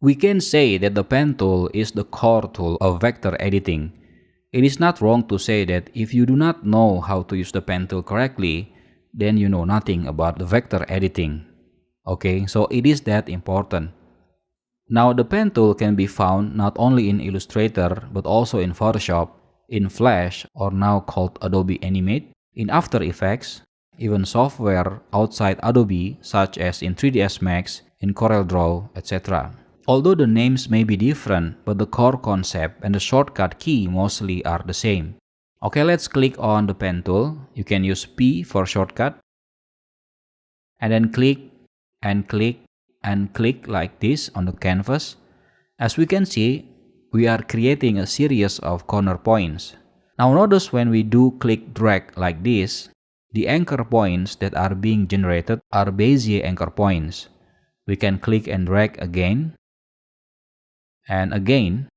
We can say that the pen tool is the core tool of vector editing. It is not wrong to say that if you do not know how to use the pen tool correctly, then you know nothing about the vector editing. Okay, so it is that important. Now the pen tool can be found not only in Illustrator but also in Photoshop, in Flash or now called Adobe Animate, in After Effects, even software outside Adobe such as in 3ds Max, in CorelDRAW, etc. Although the names may be different, but the core concept and the shortcut key mostly are the same. Okay, let's click on the pen tool. You can use P for shortcut. And then click and click and click like this on the canvas. As we can see, we are creating a series of corner points. Now notice when we do click drag like this, the anchor points that are being generated are Bezier anchor points. We can click and drag again and again,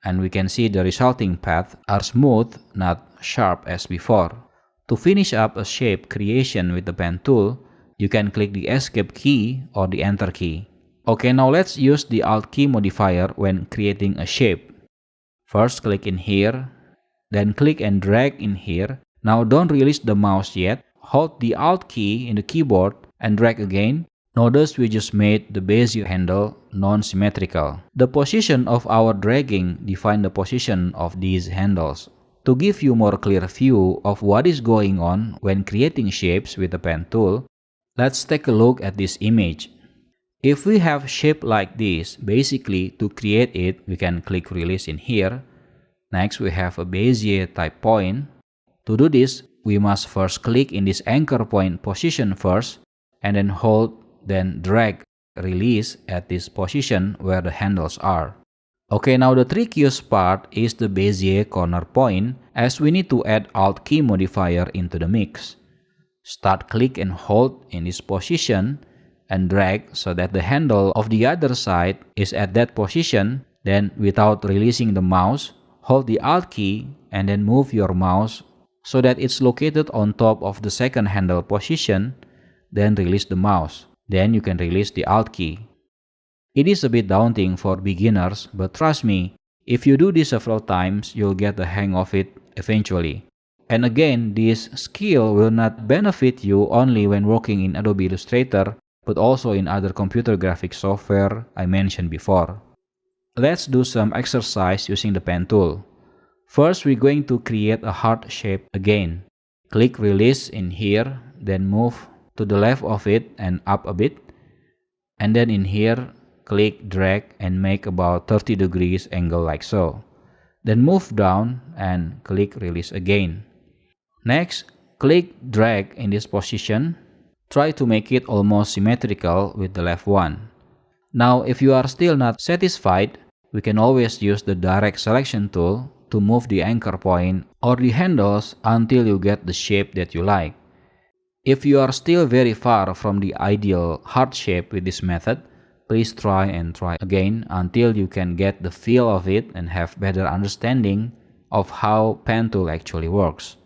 and we can see the resulting paths are smooth, not sharp as before. To finish up a shape creation with the pen tool, you can click the Escape key or the Enter key. Okay, now let's use the Alt key modifier when creating a shape. First click in here, then click and drag in here. Now don't release the mouse yet. Hold the Alt key in the keyboard and drag again. Notice we just made the Bezier handle non-symmetrical. The position of our dragging defines the position of these handles. To give you more clear view of what is going on when creating shapes with the pen tool, let's take a look at this image. If we have shape like this, basically to create it, we can click release in here. Next, we have a Bezier type point. To do this, we must first click in this anchor point position first, and then hold, then drag release at this position where the handles are. Okay, now the trickiest part is the Bezier corner point, as we need to add Alt key modifier into the mix. Start click and hold in this position and drag so that the handle of the other side is at that position. Then without releasing the mouse, hold the Alt key and then move your mouse so that it's located on top of the second handle position. Then release the mouse. Then you can release the Alt key. It is a bit daunting for beginners, but trust me, if you do this several times, you'll get the hang of it eventually. And again, this skill will not benefit you only when working in Adobe Illustrator, but also in other computer graphics software I mentioned before. Let's do some exercise using the pen tool. First, we're going to create a heart shape again. Click release in here, then move to the left of it and up a bit. And then in here, click drag and make about 30 degrees angle like so. Then move down and click release again. Next, click drag in this position. Try to make it almost symmetrical with the left one. Now, if you are still not satisfied, we can always use the direct selection tool to move the anchor point or the handles until you get the shape that you like. If you are still very far from the ideal heart shape with this method, please try and try again until you can get the feel of it and have better understanding of how pen tool actually works.